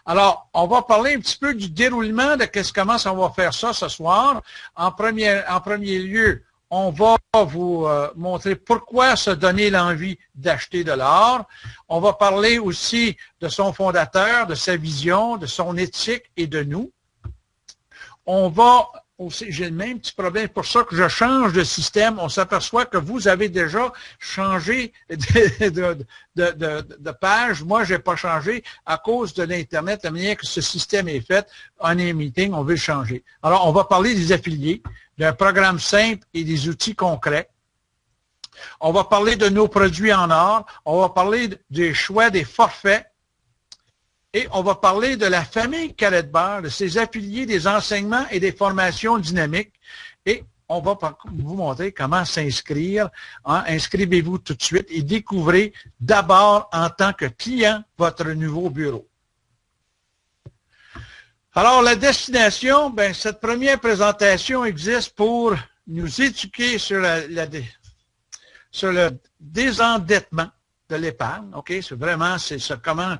Alors, on va parler un petit peu du déroulement de comment on va faire ça ce soir. En premier lieu, on va vous montrer pourquoi se donner l'envie d'acheter de l'or. On va parler aussi de son fondateur, de sa vision, de son éthique et de nous. On va aussi, j'ai le même petit problème, pour ça que je change de système. On s'aperçoit que vous avez déjà changé de page. Moi, je n'ai pas changé à cause de l'Internet, la manière que ce système est fait. En un meeting, on veut le changer. Alors, on va parler des affiliés, d'un programme simple et des outils concrets. On va parler de nos produits en or. On va parler des choix des forfaits. Et on va parler de la famille Calette-Beurre, de ses affiliés, des enseignements et des formations dynamiques. Et on va vous montrer comment s'inscrire. Hein. Inscrivez-vous tout de suite et découvrez d'abord en tant que client votre nouveau bureau. Alors, la destination, ben, cette première présentation existe pour nous éduquer sur le désendettement de l'épargne, OK? C'est vraiment, c'est ça, comment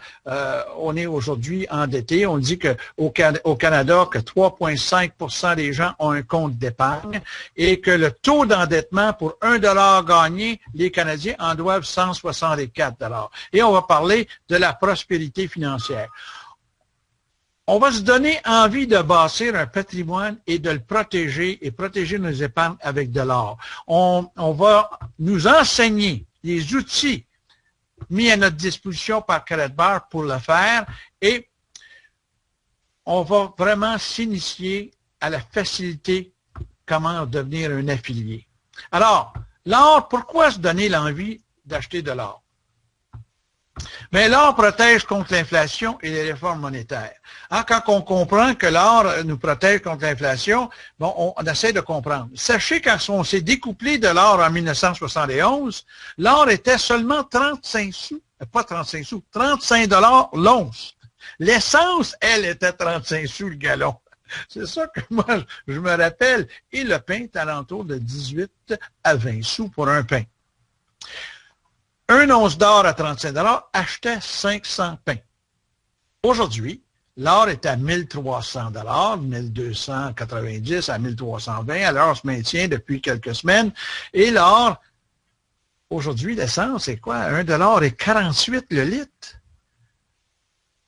on est aujourd'hui endetté. On dit qu'au Canada, que 3,5% des gens ont un compte d'épargne et que le taux d'endettement pour $1 gagné, les Canadiens en doivent 164 $. Et on va parler de la prospérité financière. On va se donner envie de bâtir un patrimoine et de le protéger et protéger nos épargnes avec de l'or. On va nous enseigner les outils mis à notre disposition par Calette-Beurre pour le faire et on va vraiment s'initier à la facilité comment devenir un affilié. Alors, l'or, pourquoi se donner l'envie d'acheter de l'or? Mais l'or protège contre l'inflation et les réformes monétaires. Hein, quand on comprend que l'or nous protège contre l'inflation, bon, on essaie de comprendre. Sachez quand on s'est découplé de l'or en 1971, l'or était seulement 35 sous, pas 35 sous, 35 $ l'once. L'essence, elle, était 35 sous le gallon. C'est ça que moi, je me rappelle. Et le pain est alentour de 18 à 20 sous pour un pain. Un once d'or à 35 $ achetait 500 pains. Aujourd'hui, l'or est à 1300 $, 1290 à 1320. Alors, on se maintient depuis quelques semaines. Et l'or, aujourd'hui, l'essence, c'est quoi? 1,48 $ le litre.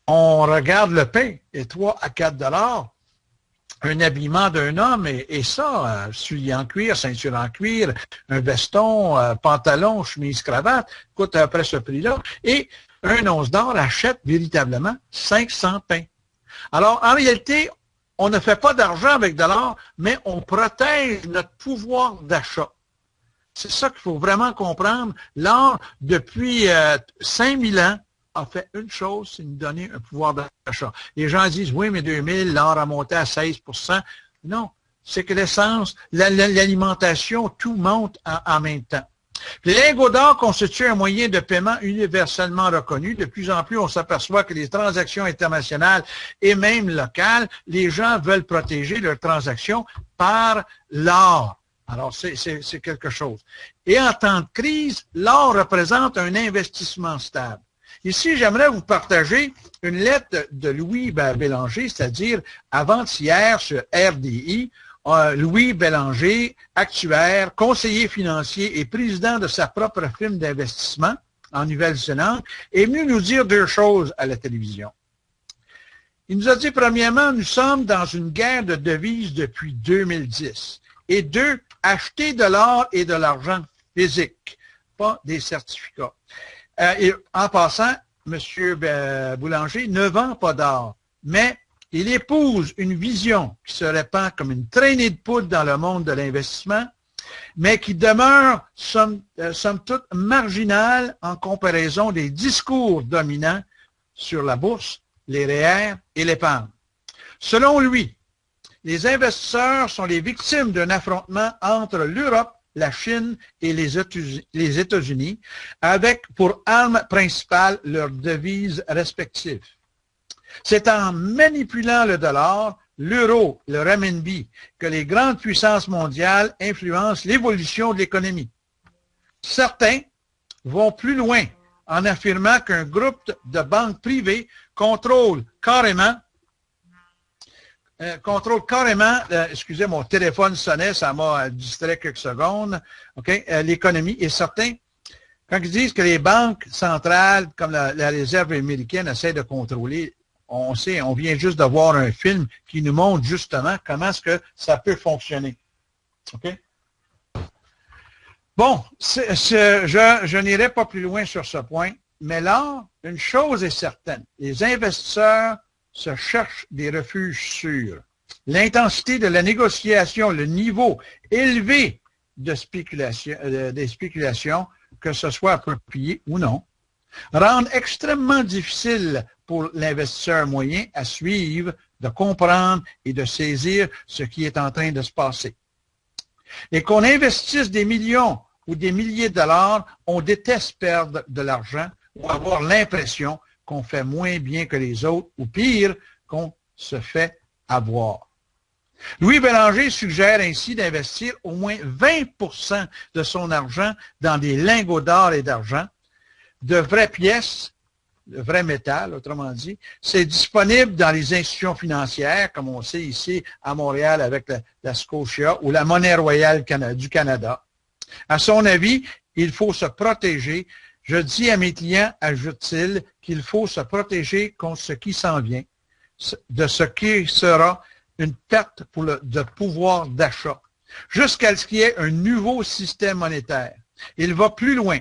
On regarde le pain, et 3 à 4 $. Un habillement d'un homme et ça, souliers en cuir, ceinture en cuir, un veston, pantalon, chemise, cravate, coûte à peu près ce prix-là. Et un once d'or achète véritablement 500 pains. Alors, en réalité, on ne fait pas d'argent avec de l'or, mais on protège notre pouvoir d'achat. C'est ça qu'il faut vraiment comprendre. L'or, depuis 5000 ans, a fait une chose, c'est nous donner un pouvoir d'achat. Les gens disent, oui, mais 2000, l'or a monté à 16%. Non, c'est que l'essence, l'alimentation, tout monte en même temps. Les lingots d'or constituent un moyen de paiement universellement reconnu. De plus en plus, on s'aperçoit que les transactions internationales et même locales, les gens veulent protéger leurs transactions par l'or. Alors, c'est quelque chose. Et en temps de crise, l'or représente un investissement stable. Ici, j'aimerais vous partager une lettre de Louis Bélanger, c'est-à-dire avant-hier sur RDI. Louis Bélanger, actuaire, conseiller financier et président de sa propre firme d'investissement en Nouvelle-Zélande, est venu nous dire deux choses à la télévision. Il nous a dit, premièrement, nous sommes dans une guerre de devises depuis 2010. Et deux, acheter de l'or et de l'argent physique, pas des certificats. Et en passant, M. Boulanger ne vend pas d'or, mais il épouse une vision qui se répand comme une traînée de poudre dans le monde de l'investissement, mais qui demeure, somme toute, marginale en comparaison des discours dominants sur la bourse, les REER et l'épargne. Selon lui, les investisseurs sont les victimes d'un affrontement entre l'Europe, la Chine et les États-Unis, avec pour arme principale leurs devises respectives. C'est en manipulant le dollar, l'euro, le renminbi, que les grandes puissances mondiales influencent l'évolution de l'économie. Certains vont plus loin en affirmant qu'un groupe de banques privées contrôle carrément, excusez, mon téléphone sonnait, ça m'a distrait quelques secondes, OK, l'économie. Et certains, quand ils disent que les banques centrales, comme la Réserve américaine, essaient de contrôler, on sait, on vient juste de voir un film qui nous montre justement comment est-ce que ça peut fonctionner. OK? Bon, je n'irai pas plus loin sur ce point, mais là, une chose est certaine, les investisseurs se cherchent des refuges sûrs. L'intensité de la négociation, le niveau élevé de spéculation, des spéculations, que ce soit approprié ou non, rendent extrêmement difficile pour l'investisseur moyen à suivre, de comprendre et de saisir ce qui est en train de se passer. Et qu'on investisse des millions ou des milliers de dollars, on déteste perdre de l'argent ou avoir l'impression qu'on fait moins bien que les autres, ou pire, qu'on se fait avoir. Louis Bélanger suggère ainsi d'investir au moins 20% de son argent dans des lingots d'or et d'argent, de vraies pièces, de vrai métal, autrement dit. C'est disponible dans les institutions financières, comme on sait ici à Montréal avec la Scotia ou la Monnaie royale du Canada. À son avis, il faut se protéger. Je dis à mes clients, ajoute-t-il, qu'il faut se protéger contre ce qui s'en vient, de ce qui sera une perte de pouvoir d'achat, jusqu'à ce qu'il y ait un nouveau système monétaire. Il va plus loin.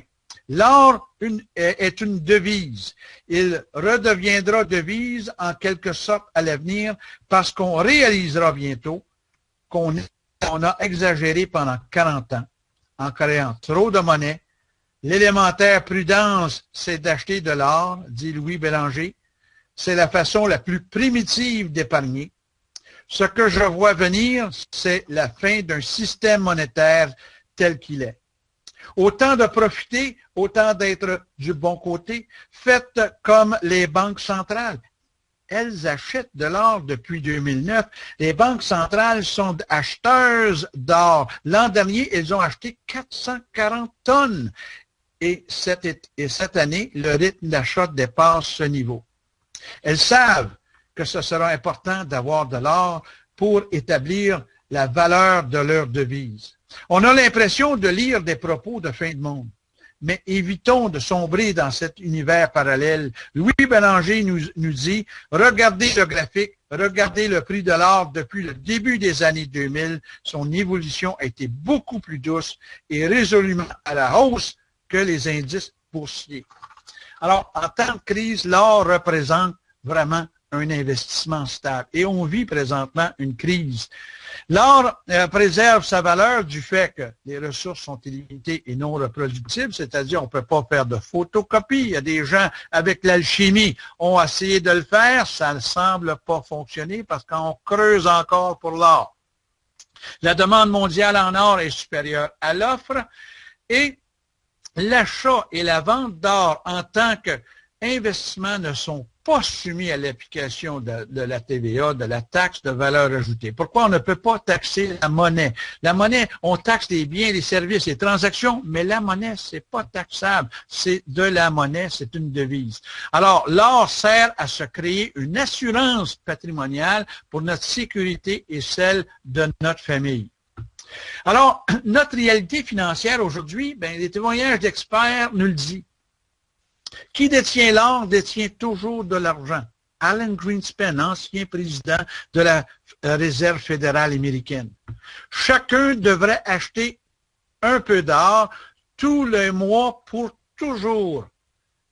L'or est une devise. Il redeviendra devise en quelque sorte à l'avenir parce qu'on réalisera bientôt qu'on a exagéré pendant 40 ans en créant trop de monnaie. L'élémentaire prudence, c'est d'acheter de l'or, dit Louis Bélanger. C'est la façon la plus primitive d'épargner. Ce que je vois venir, c'est la fin d'un système monétaire tel qu'il est. Autant de profiter, autant d'être du bon côté. Faites comme les banques centrales. Elles achètent de l'or depuis 2009. Les banques centrales sont acheteuses d'or. L'an dernier, elles ont acheté 440 tonnes. Et cette année, le rythme d'achat dépasse ce niveau. Elles savent que ce sera important d'avoir de l'or pour établir la valeur de leur devise. On a l'impression de lire des propos de fin de monde, mais évitons de sombrer dans cet univers parallèle. Louis Bélanger nous dit, regardez le graphique, regardez le prix de l'or depuis le début des années 2000, son évolution a été beaucoup plus douce et résolument à la hausse que les indices boursiers. Alors, en temps de crise, l'or représente vraiment un investissement stable. Et on vit présentement une crise. L'or préserve sa valeur du fait que les ressources sont illimitées et non reproductibles, c'est-à-dire on ne peut pas faire de photocopie. Il y a des gens avec l'alchimie ont essayé de le faire, ça ne semble pas fonctionner parce qu'on creuse encore pour l'or. La demande mondiale en or est supérieure à l'offre et l'achat et la vente d'or en tant qu'investissement ne sont pas soumis à l'application de la TVA, de la taxe de valeur ajoutée. Pourquoi on ne peut pas taxer la monnaie? La monnaie, on taxe les biens, les services, les transactions, mais la monnaie, c'est pas taxable. C'est de la monnaie, c'est une devise. Alors, l'or sert à se créer une assurance patrimoniale pour notre sécurité et celle de notre famille. Alors, notre réalité financière aujourd'hui, les témoignages d'experts nous le disent. Qui détient l'or détient toujours de l'argent. Alan Greenspan, ancien président de la Réserve fédérale américaine. Chacun devrait acheter un peu d'or tous les mois pour toujours,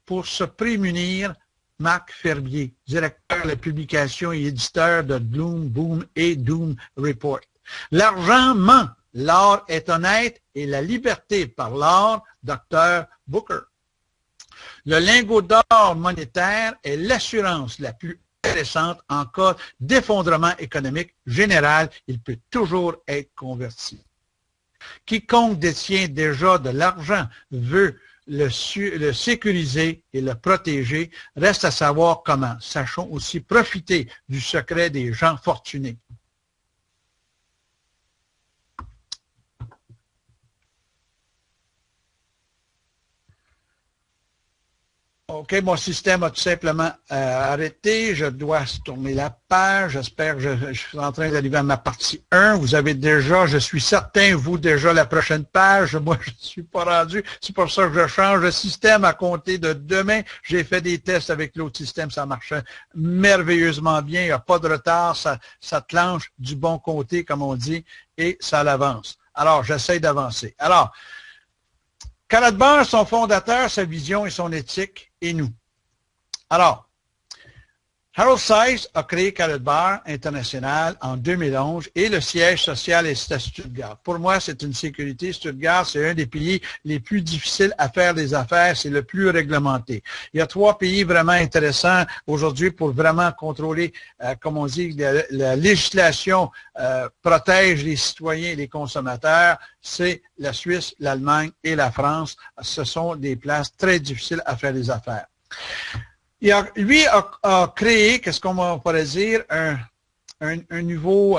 pour se prémunir. Marc Ferbier, directeur de la publication et éditeur de Gloom, Boom et Doom Report. L'argent ment, l'or est honnête et la liberté par l'or, Dr. Booker. Le lingot d'or monétaire est l'assurance la plus intéressante en cas d'effondrement économique général. Il peut toujours être converti. Quiconque détient déjà de l'argent veut le sécuriser et le protéger. Reste à savoir comment. Sachons aussi profiter du secret des gens fortunés. OK, mon système a tout simplement arrêté. Je dois tourner la page. J'espère que je suis en train d'arriver à ma partie 1. Vous avez déjà, je suis certain, vous, déjà la prochaine page. Moi, je ne suis pas rendu. C'est pour ça que je change de système à compter de demain. J'ai fait des tests avec l'autre système. Ça marchait merveilleusement bien. Il n'y a pas de retard. Ça clenche du bon côté, comme on dit, et ça l'avance. Alors, j'essaie d'avancer. Alors, Karatbars, son fondateur, sa vision et son éthique, et nous. Alors, Harold Seiss a créé Karatbars International en 2011 et le siège social est à Stuttgart. Pour moi, c'est une sécurité. Stuttgart, c'est un des pays les plus difficiles à faire des affaires. C'est le plus réglementé. Il y a 3 pays vraiment intéressants aujourd'hui pour vraiment contrôler, comme on dit, la législation protège les citoyens et les consommateurs. C'est la Suisse, l'Allemagne et la France. Ce sont des places très difficiles à faire des affaires. Lui a créé, qu'est-ce qu'on pourrait dire, un nouveau,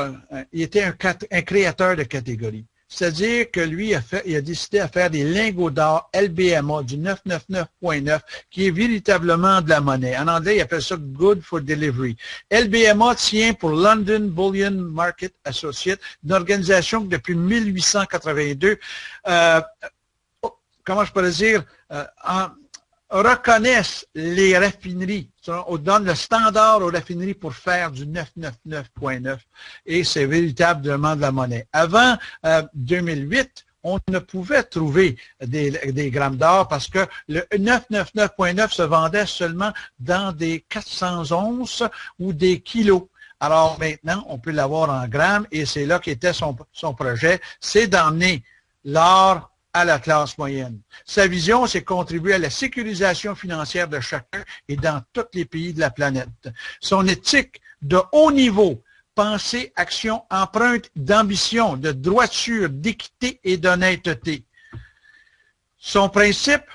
il était un créateur de catégories. C'est-à-dire que lui il a décidé à faire des lingots d'or LBMA du 999.9 qui est véritablement de la monnaie. En anglais, il appelle ça Good for Delivery. LBMA tient pour London Bullion Market Associates, une organisation que depuis 1882, comment je pourrais dire, reconnaissent les raffineries, on donne le standard aux raffineries pour faire du 999.9 et c'est véritablement de la monnaie. Avant 2008, on ne pouvait trouver des grammes d'or parce que le 999.9 se vendait seulement dans des 400 onces ou des kilos. Alors maintenant, on peut l'avoir en grammes et c'est là qu'était son projet, c'est d'emmener l'or à la classe moyenne. Sa vision, c'est contribuer à la sécurisation financière de chacun et dans tous les pays de la planète. Son éthique de haut niveau, pensée, action, empreinte d'ambition, de droiture, d'équité et d'honnêteté. Son principe,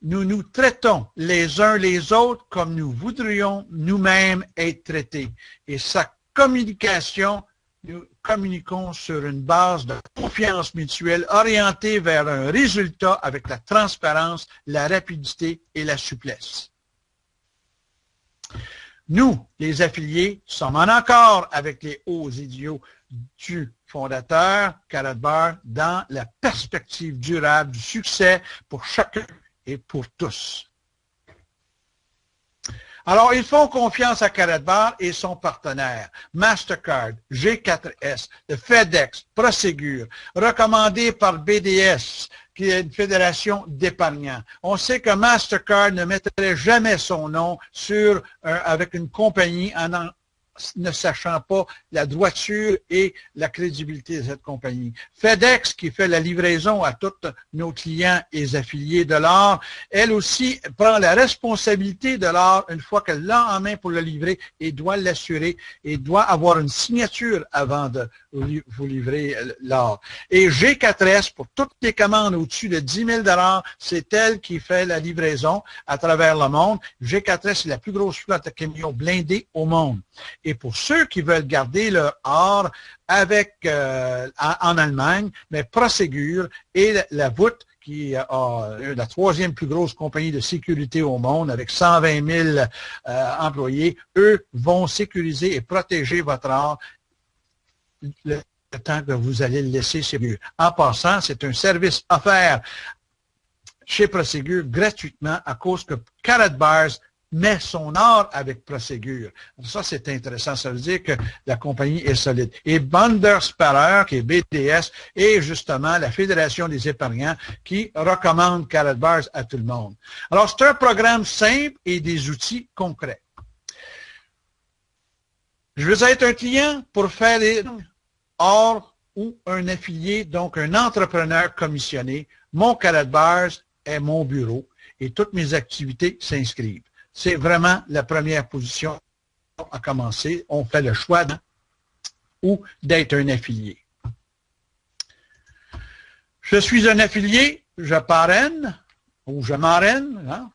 nous nous traitons les uns les autres comme nous voudrions nous-mêmes être traités. Et sa communication, nous communiquons sur une base de confiance mutuelle orientée vers un résultat avec la transparence, la rapidité et la souplesse. Nous, les affiliés, sommes en accord avec les hauts idéaux du fondateur, Karatbars, dans la perspective durable du succès pour chacun et pour tous. Alors, ils font confiance à Karatbars et son partenaire, Mastercard, G4S, le FedEx, Prosegur, recommandé par BDS, qui est une fédération d'épargnants. On sait que Mastercard ne mettrait jamais son nom sur avec une compagnie ne sachant pas la droiture et la crédibilité de cette compagnie. FedEx, qui fait la livraison à tous nos clients et affiliés de l'or, elle aussi prend la responsabilité de l'or une fois qu'elle l'a en main pour le livrer et doit l'assurer et doit avoir une signature avant de vous livrer l'or. Et G4S, pour toutes les commandes au-dessus de 10 000 $, c'est elle qui fait la livraison à travers le monde. G4S est la plus grosse flotte de camions blindés au monde. Et pour ceux qui veulent garder leur or avec en Allemagne, mais Prosegur et la voûte qui a la 3e plus grosse compagnie de sécurité au monde avec 120 000 employés, eux vont sécuriser et protéger votre or le temps que vous allez le laisser sérieux. En passant, c'est un service offert chez Prosegur gratuitement à cause que Karatbars met son or avec Prosegur. Ça, c'est intéressant. Ça veut dire que la compagnie est solide. Et Bundesbarer, qui est BDS, est justement la Fédération des épargnants qui recommande Karatbars à tout le monde. Alors, c'est un programme simple et des outils concrets. Je veux être un client pour faire des or ou un affilié, donc un entrepreneur commissionné. Mon Karatbars est mon bureau et toutes mes activités s'inscrivent. C'est vraiment la première position à commencer. On fait le choix ou d'être un affilié. Je suis un affilié, je parraine ou je marraine. Hein?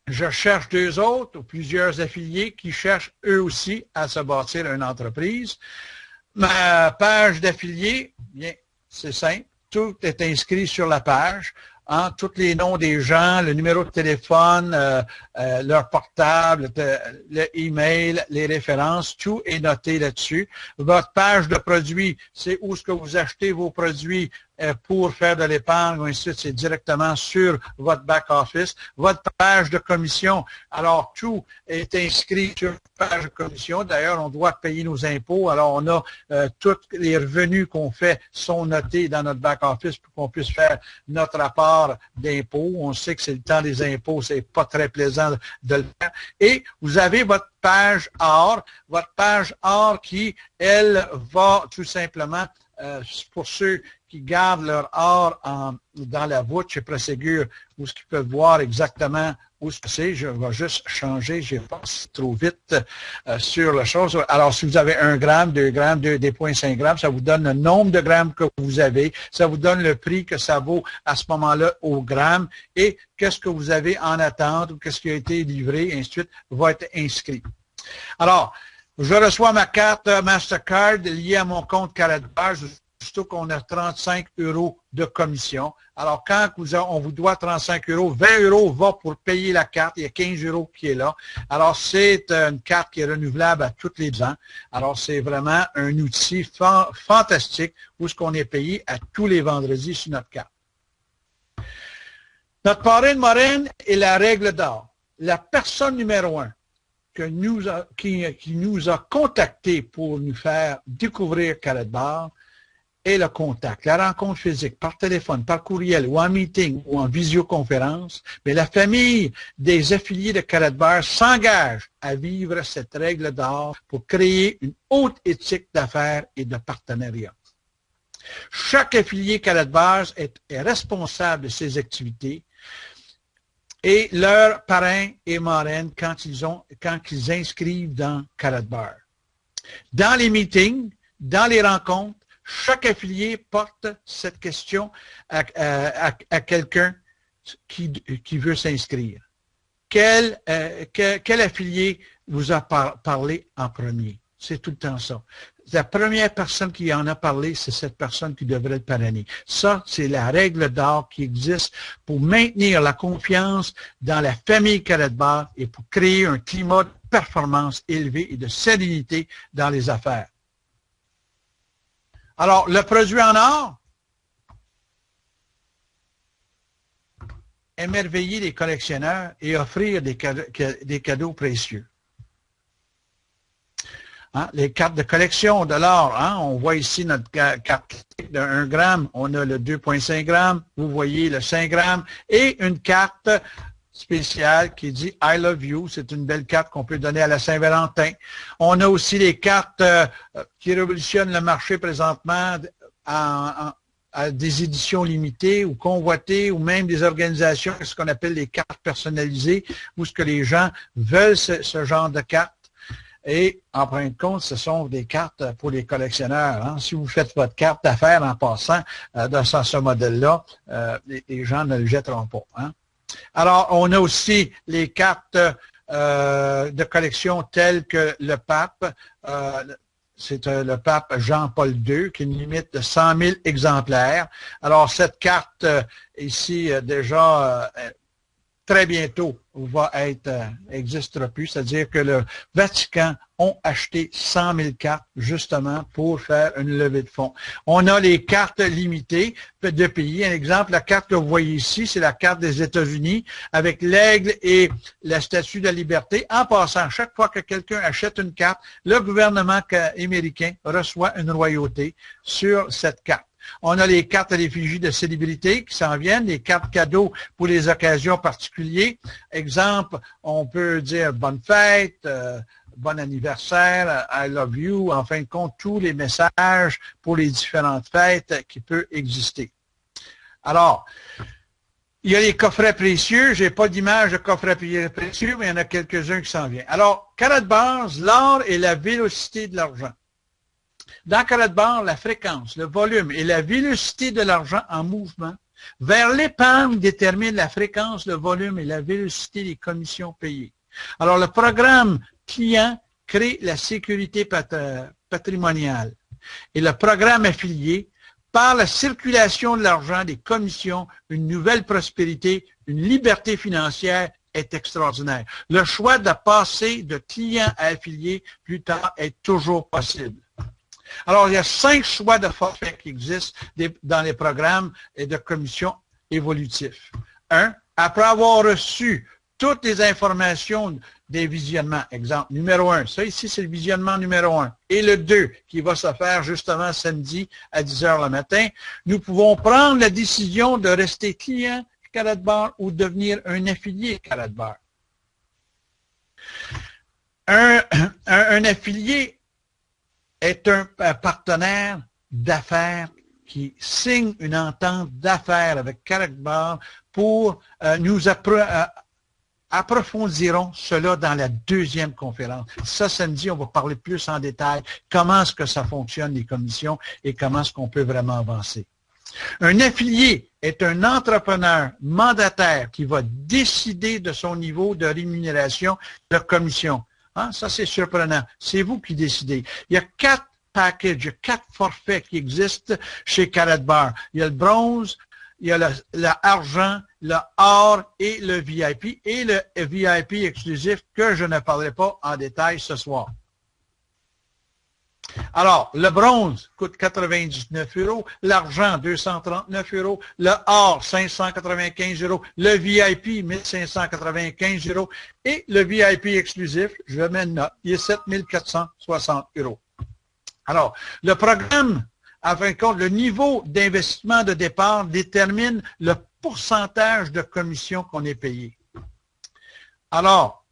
Je cherche 2 autres ou plusieurs affiliés qui cherchent eux aussi à se bâtir une entreprise. Ma page d'affilié, bien, c'est simple. Tout est inscrit sur la page. hein, tous les noms des gens, le numéro de téléphone, leur portable, le email, les références, tout est noté là-dessus. Votre page de produits, c'est où est-ce que vous achetez vos produits pour faire de l'épargne, ou ainsi de suite, c'est directement sur votre back-office. Votre page de commission, alors tout est inscrit sur la page de commission. D'ailleurs, on doit payer nos impôts. Alors, on a tous les revenus qu'on fait sont notés dans notre back-office pour qu'on puisse faire notre rapport d'impôts. On sait que c'est le temps des impôts, c'est pas très plaisant de le faire. Et vous avez votre page or qui, elle, va tout simplement, pour ceux qui gardent leur or dans la voûte chez Prosegur, où ce qu'ils peuvent voir exactement où ce que c'est. Je vais juste changer, j'ai passé trop vite sur la chose. Alors, si vous avez 1 gramme, 2 grammes, 2,5 grammes, ça vous donne le nombre de grammes que vous avez, ça vous donne le prix que ça vaut à ce moment-là au gramme, et qu'est-ce que vous avez en attente, ou qu'est-ce qui a été livré, et ainsi de suite, va être inscrit. Alors, je reçois ma carte Mastercard liée à mon compte Karatbars, surtout qu'on a 35 € de commission. Alors, quand on vous doit 35 €, 20 € va pour payer la carte. Il y a 15 € qui est là. Alors, c'est une carte qui est renouvelable à tous les ans. Alors, c'est vraiment un outil fantastique où ce qu'on est payé à tous les vendredis sur notre carte. Notre parrain de marraine est la règle d'or. La personne numéro 1 qui nous a contactés pour nous faire découvrir Karatbars est le contact, la rencontre physique, par téléphone, par courriel, ou en meeting, ou en visioconférence. Mais la famille des affiliés de Karatbars s'engage à vivre cette règle d'or pour créer une haute éthique d'affaires et de partenariat. Chaque affilié Karatbars est responsable de ses activités, et leurs parrains et marraines quand ils inscrivent dans Karatbars. Dans les meetings, dans les rencontres, chaque affilié porte cette question à quelqu'un qui veut s'inscrire. Quel affilié vous a parlé en premier? C'est tout le temps ça. La première personne qui en a parlé, c'est cette personne qui devrait être parrainée. Ça, c'est la règle d'or qui existe pour maintenir la confiance dans la famille Karatbars et pour créer un climat de performance élevé et de sérénité dans les affaires. Alors, le produit en or, émerveiller les collectionneurs et offrir des cadeaux précieux. Hein, les cartes de collection de l'or, hein, on voit ici notre carte de 1 gramme, on a le 2,5 grammes, vous voyez le 5 grammes, et une carte spéciale qui dit « I love you », c'est une belle carte qu'on peut donner à la Saint-Valentin. On a aussi les cartes qui révolutionnent le marché présentement à des éditions limitées ou convoitées, ou même des organisations, ce qu'on appelle les cartes personnalisées, où ce que les gens veulent ce genre de cartes. Et, en fin de compte, ce sont des cartes pour les collectionneurs. Hein. Si vous faites votre carte d'affaires en passant dans ce modèle-là, les gens ne le jetteront pas. Hein. Alors, on a aussi les cartes de collection telles que le pape. C'est le pape Jean-Paul II qui a une limite de 100 000 exemplaires. Alors, cette carte ici, déjà... très bientôt, n'existera plus, c'est-à-dire que le Vatican ont acheté 100 000 cartes justement pour faire une levée de fonds. On a les cartes limitées de pays. Un exemple, la carte que vous voyez ici, c'est la carte des États-Unis avec l'aigle et la statue de la liberté. En passant, chaque fois que quelqu'un achète une carte, le gouvernement américain reçoit une royauté sur cette carte. On a les cartes à l'effigie de célébrités qui s'en viennent, les cartes cadeaux pour les occasions particulières. Exemple, on peut dire bonne fête, bon anniversaire, I love you, en fin de compte, tous les messages pour les différentes fêtes qui peuvent exister. Alors, il y a les coffrets précieux. Je n'ai pas d'image de coffrets précieux, mais il y en a quelques-uns qui s'en viennent. Alors, Karatbars, l'or et la vélocité de l'argent. Dans Karatbars, la fréquence, le volume et la vélocité de l'argent en mouvement vers l'épargne déterminent la fréquence, le volume et la vélocité des commissions payées. Alors, le programme client crée la sécurité patrimoniale et le programme affilié par la circulation de l'argent, des commissions, une nouvelle prospérité, une liberté financière est extraordinaire. Le choix de passer de client à affilié plus tard est toujours possible. Alors, il y a 5 choix de forfait qui existent dans les programmes et de commissions évolutifs. 1. Après avoir reçu toutes les informations des visionnements, exemple numéro 1, ça ici c'est le visionnement numéro 1, et le 2 qui va se faire justement samedi à 10 h le matin, nous pouvons prendre la décision de rester client Karatbar ou devenir un affilié Karatbar. Un affilié est un partenaire d'affaires qui signe une entente d'affaires avec Karatbar pour nous approfondirons cela dans la 2e conférence. Ça, samedi, on va parler plus en détail comment est-ce que ça fonctionne, les commissions, et comment est-ce qu'on peut vraiment avancer. Un affilié est un entrepreneur mandataire qui va décider de son niveau de rémunération de commission. Hein? Ça, c'est surprenant. C'est vous qui décidez. Il y a 4 packages, il y a 4 forfaits qui existent chez Karatbar. Il y a le bronze, il y a l'argent, le or et le VIP, et le VIP exclusif que je ne parlerai pas en détail ce soir. Alors, le bronze coûte 99 €, l'argent 239 €, le or 595 €, le VIP 1595 € et le VIP exclusif, je mets une note, il est 7460 €. Alors, le programme, en fin de compte, le niveau d'investissement de départ détermine le pourcentage de commission qu'on est payé. Alors,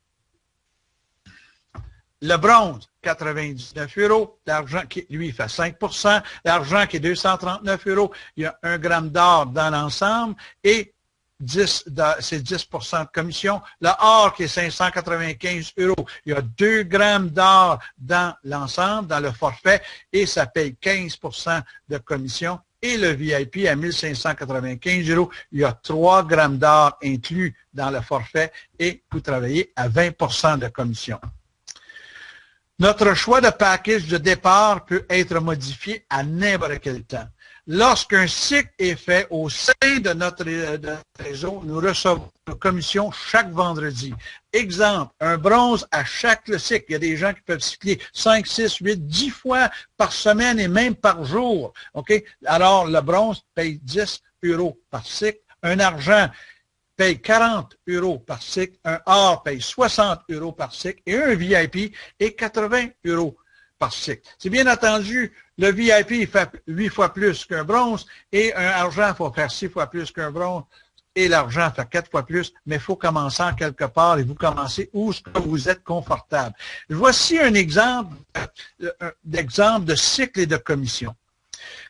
le bronze, 99 €, l'argent qui, lui, fait 5 %, l'argent qui est 239 €, il y a 1 gramme d'or dans l'ensemble et c'est 10 % de commission. Le or qui est 595 €, il y a 2 grammes d'or dans l'ensemble, dans le forfait, et ça paye 15 % de commission. Et le VIP à 1595 €, il y a 3 grammes d'or inclus dans le forfait et vous travaillez à 20 % de commission. Notre choix de package de départ peut être modifié à n'importe quel temps. Lorsqu'un cycle est fait au sein de notre réseau, nous recevons une commission chaque vendredi. Exemple, un bronze à chaque cycle. Il y a des gens qui peuvent cycler 5, 6, 8, 10 fois par semaine et même par jour. OK? Alors, le bronze paye 10 € par cycle. Un argent paye 40 € par cycle, un or paye 60 € par cycle et un VIP est 80 € par cycle. C'est bien entendu, le VIP fait 8 fois plus qu'un bronze et un argent, il faut faire 6 fois plus qu'un bronze et l'argent fait 4 fois plus, mais il faut commencer en quelque part et vous commencez où vous êtes confortable. Voici un exemple de cycle et de commission.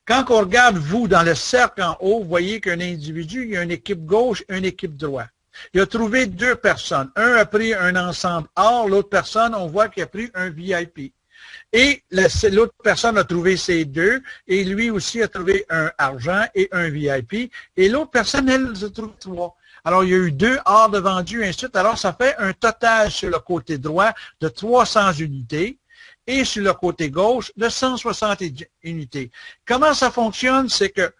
Quand on regarde, vous, dans le cercle en haut, vous voyez qu'un individu, il y a une équipe gauche et une équipe droite. Il a trouvé 2 personnes. Un a pris un ensemble or, l'autre personne, on voit qu'il a pris un VIP. Et l'autre personne a trouvé ces 2, et lui aussi a trouvé un argent et un VIP, et l'autre personne, elle, a trouvé 3. Alors, il y a eu 2 or de vendus, et ainsi de suite. Alors, ça fait un total sur le côté droit de 300 unités. Et sur le côté gauche, de 160 unités. Comment ça fonctionne? C'est que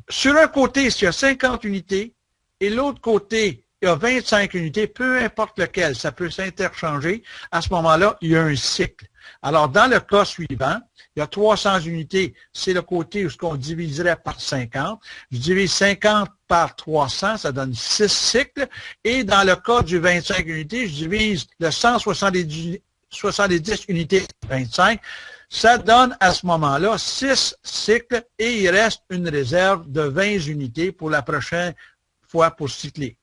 sur un côté, s'il y a 50 unités, et l'autre côté, il y a 25 unités, peu importe lequel, ça peut s'interchanger. À ce moment-là, il y a un cycle. Alors, dans le cas suivant, il y a 300 unités, c'est le côté où ce qu'on diviserait par 50. Je divise 50 par 300, ça donne 6 cycles. Et dans le cas du 25 unités, je divise le 170 unités 25, ça donne à ce moment-là 6 cycles et il reste une réserve de 20 unités pour la prochaine fois pour cycler.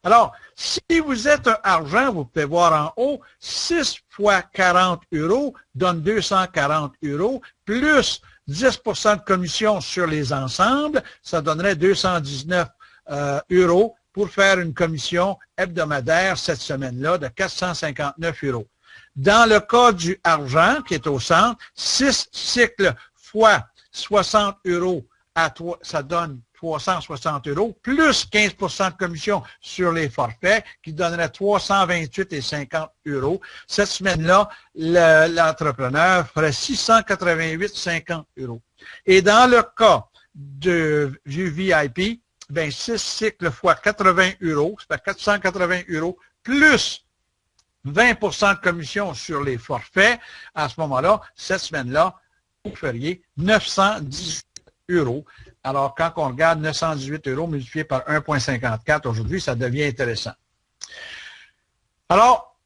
Alors, si vous êtes un argent, vous pouvez voir en haut, 6 fois 40 € donne 240 € plus 10 % de commission sur les ensembles, ça donnerait 219 € pour faire une commission hebdomadaire cette semaine-là de 459 €. Dans le cas du argent, qui est au centre, 6 cycles fois 60 € à 3, ça donne 360 € plus 15 de commission sur les forfaits qui donnerait 328,50 €. Cette semaine-là, l'entrepreneur ferait 688,50 €. Et dans le cas de VIP, ben 6 cycles fois 80 €, ça fait 480 € plus 20 de commission sur les forfaits. À ce moment-là, cette semaine-là, vous feriez 918 €. Alors, quand on regarde 918 € multiplié par 1,54 aujourd'hui, ça devient intéressant. Alors,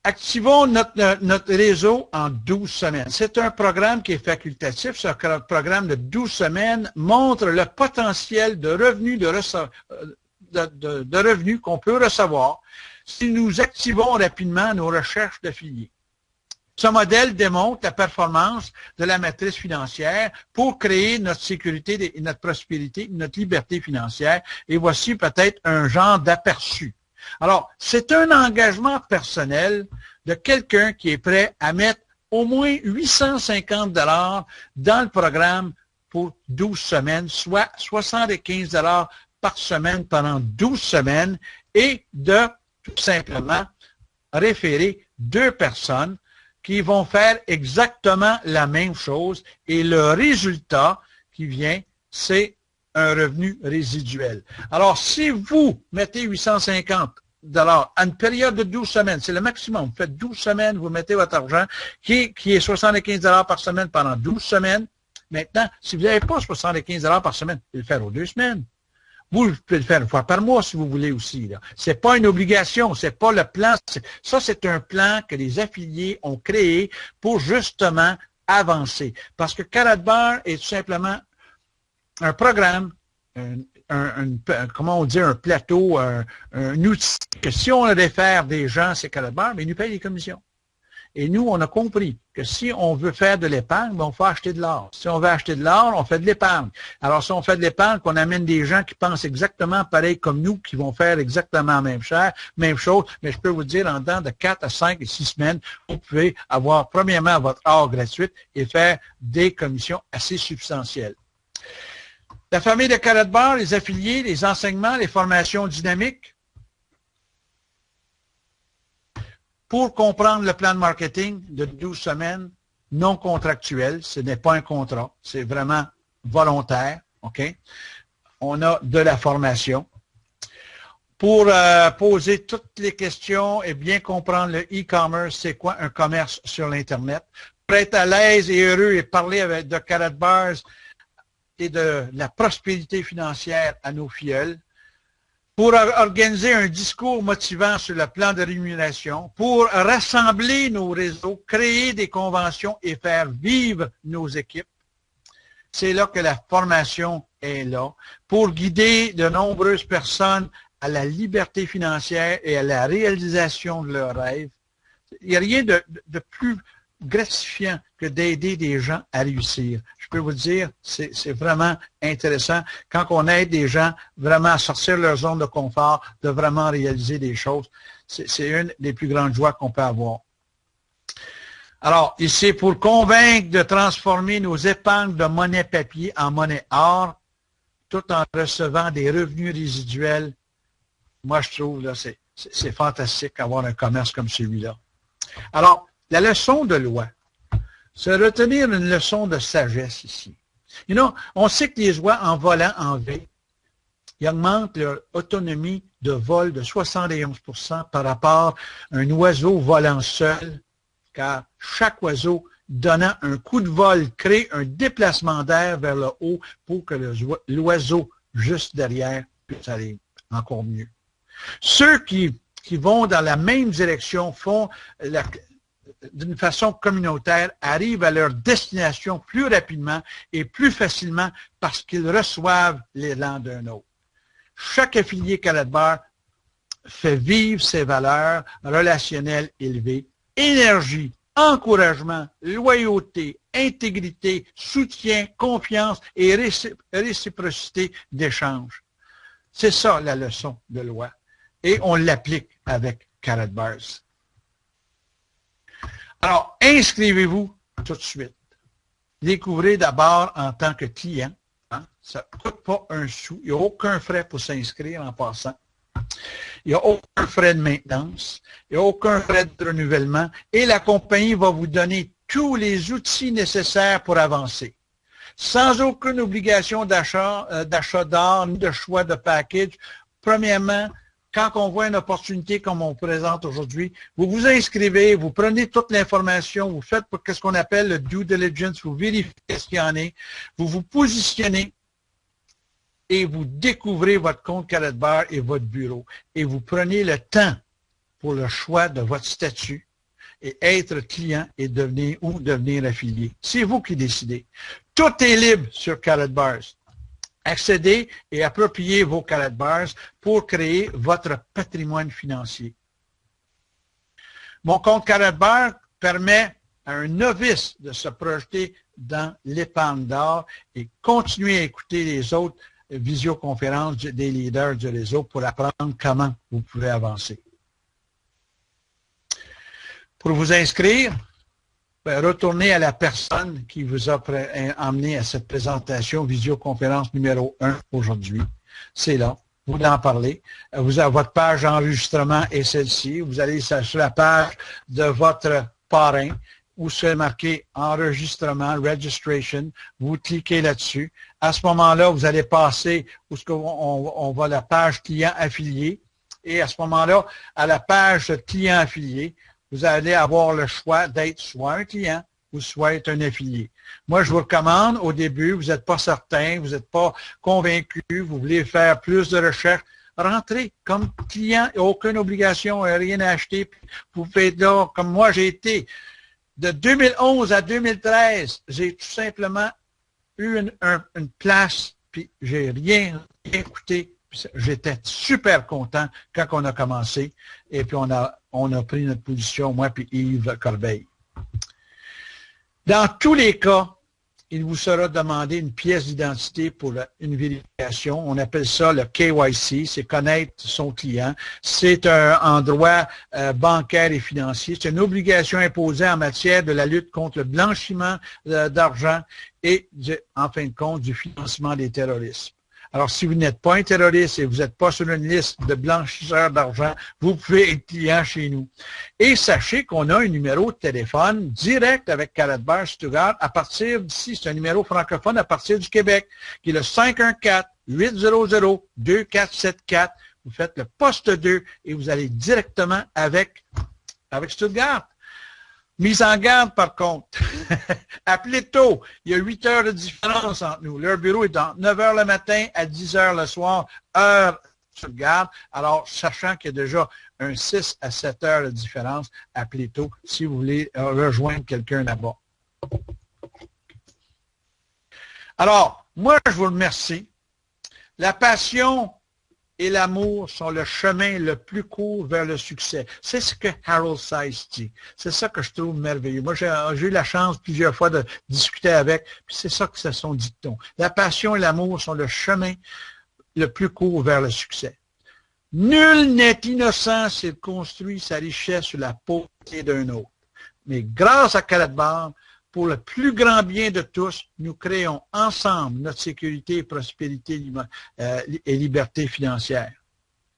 activons notre réseau en 12 semaines. C'est un programme qui est facultatif. Ce programme de 12 semaines montre le potentiel de revenus, de revenus qu'on peut recevoir si nous activons rapidement nos recherches d'affiliés. Ce modèle démontre la performance de la matrice financière pour créer notre sécurité, notre prospérité, notre liberté financière. Et voici peut-être un genre d'aperçu. Alors, c'est un engagement personnel de quelqu'un qui est prêt à mettre au moins 850 $ dans le programme pour 12 semaines, soit 75 $ par semaine pendant 12 semaines et de tout simplement référer 2 personnes qui vont faire exactement la même chose et le résultat qui vient, c'est un revenu résiduel. Alors, si vous mettez 850 $ à une période de 12 semaines, c'est le maximum, vous faites 12 semaines, vous mettez votre argent qui est 75 $ par semaine pendant 12 semaines. Maintenant, si vous n'avez pas 75 $ par semaine, vous pouvez le faire aux 2 semaines. Vous pouvez le faire une fois par mois si vous voulez aussi. Ce n'est pas une obligation, c'est pas le plan. Ça, c'est un plan que les affiliés ont créé pour justement avancer. Parce que Karatbar est tout simplement un programme, comment on dit, un plateau, un outil que si on réfère des gens, c'est Karatbar, mais ils nous payent des commissions. Et nous, on a compris que si on veut faire de l'épargne, ben, on faut acheter de l'or. Si on veut acheter de l'or, on fait de l'épargne. Alors, si on fait de l'épargne, qu'on amène des gens qui pensent exactement pareil comme nous, qui vont faire exactement la même chose, mais je peux vous dire, en dedans de 4 à 5 et 6 semaines, vous pouvez avoir, premièrement, votre or gratuite et faire des commissions assez substantielles. La famille de Karatbar, les affiliés, les enseignements, les formations dynamiques. Pour comprendre le plan de marketing de 12 semaines non contractuel, ce n'est pas un contrat, c'est vraiment volontaire, OK? On a de la formation. Pour poser toutes les questions et bien comprendre le e-commerce, c'est quoi un commerce sur l'Internet? Pour être à l'aise et heureux et parler de Karatbars et de la prospérité financière à nos filleuls. Pour organiser un discours motivant sur le plan de rémunération, pour rassembler nos réseaux, créer des conventions et faire vivre nos équipes. C'est là que la formation est là, pour guider de nombreuses personnes à la liberté financière et à la réalisation de leurs rêves. Il n'y a rien de plus gratifiant que d'aider des gens à réussir. Je peux vous dire, c'est vraiment intéressant quand on aide des gens vraiment à sortir de leur zone de confort, de vraiment réaliser des choses. C'est une des plus grandes joies qu'on peut avoir. Alors, ici, pour convaincre de transformer nos épargnes de monnaie papier en monnaie or, tout en recevant des revenus résiduels, moi, je trouve, là, c'est fantastique d'avoir un commerce comme celui-là. Alors, la leçon de loi, c'est retenir une leçon de sagesse ici. You know, on sait que les oies en volant en V, ils augmentent leur autonomie de vol de 71% par rapport à un oiseau volant seul, car chaque oiseau donnant un coup de vol crée un déplacement d'air vers le haut pour que l'oiseau juste derrière puisse aller encore mieux. Ceux qui vont dans la même direction font d'une façon communautaire, arrivent à leur destination plus rapidement et plus facilement parce qu'ils reçoivent l'élan d'un autre. Chaque affilié Karatbar fait vivre ses valeurs relationnelles élevées, énergie, encouragement, loyauté, intégrité, soutien, confiance et réciprocité d'échange. C'est ça la leçon de loi. Et on l'applique avec Karatbars. Alors, inscrivez-vous tout de suite. Découvrez d'abord en tant que client Ça ne coûte pas un sou. Il n'y a aucun frais pour s'inscrire en passant. Il n'y a aucun frais de maintenance. Il n'y a aucun frais de renouvellement. Et la compagnie va vous donner tous les outils nécessaires pour avancer. Sans aucune obligation d'achat d'or, ni de choix de package. Premièrement, quand on voit une opportunité comme on présente aujourd'hui, vous vous inscrivez, vous prenez toute l'information, vous faites ce qu'on appelle le due diligence, vous vérifiez ce qu'il y en est, vous vous positionnez et vous découvrez votre compte Karatbar et votre bureau. Et vous prenez le temps pour le choix de votre statut et être client et devenir affilié. C'est vous qui décidez. Tout est libre sur Karatbars. Accédez et appropriez vos Karatbars pour créer votre patrimoine financier. Mon compte Karatbar permet à un novice de se projeter dans l'épargne d'or et continuer à écouter les autres visioconférences des leaders du réseau pour apprendre comment vous pouvez avancer. Pour vous inscrire, retournez à la personne qui vous a emmené à cette présentation visioconférence numéro 1 aujourd'hui. C'est là. Vous en parlez. Vous avez votre page d'enregistrement et celle-ci. Vous allez sur la page de votre parrain où c'est marqué enregistrement, registration. Vous cliquez là-dessus. À ce moment-là, vous allez passer où on va à la page client affilié. Et à ce moment-là, à la page client affilié, vous allez avoir le choix d'être soit un client ou soit être un affilié. Moi, je vous recommande, au début, vous n'êtes pas certain, vous n'êtes pas convaincu, vous voulez faire plus de recherches, rentrez comme client, il n'y a aucune obligation, rien à acheter. Vous pouvez être là, comme moi j'ai été. De 2011 à 2013, j'ai tout simplement eu une place, puis j'ai rien écouté. J'étais super content quand on a commencé et puis on a pris notre position, moi puis Yves Corbeil. Dans tous les cas, il vous sera demandé une pièce d'identité pour une vérification. On appelle ça le KYC, c'est connaître son client. C'est en droit bancaire et financier. C'est une obligation imposée en matière de la lutte contre le blanchiment d'argent et, en fin de compte, du financement des terroristes. Alors, si vous n'êtes pas un terroriste et vous n'êtes pas sur une liste de blanchisseurs d'argent, vous pouvez être client chez nous. Et sachez qu'on a un numéro de téléphone direct avec Karatbar Stuttgart à partir d'ici, c'est un numéro francophone à partir du Québec, qui est le 514-800-2474. Vous faites le poste 2 et vous allez directement avec Stuttgart. Mise en garde, par contre. Appelez tôt. Il y a 8 heures de différence entre nous. Leur bureau est entre 9 heures le matin à 10 heures le soir, heure Stuttgart. Alors, sachant qu'il y a déjà un 6 à 7 heures de différence, appelez tôt si vous voulez rejoindre quelqu'un là-bas. Alors, moi, je vous remercie. La passion et l'amour sont le chemin le plus court vers le succès. C'est ce que Harold Seiss dit. C'est ça que je trouve merveilleux. Moi, j'ai eu la chance plusieurs fois de discuter avec, puis c'est ça que c'est son dicton. La passion et l'amour sont le chemin le plus court vers le succès. Nul n'est innocent s'il construit sa richesse sur la pauvreté d'un autre. Mais grâce à Karatbar, pour le plus grand bien de tous, nous créons ensemble notre sécurité, prospérité et liberté financière.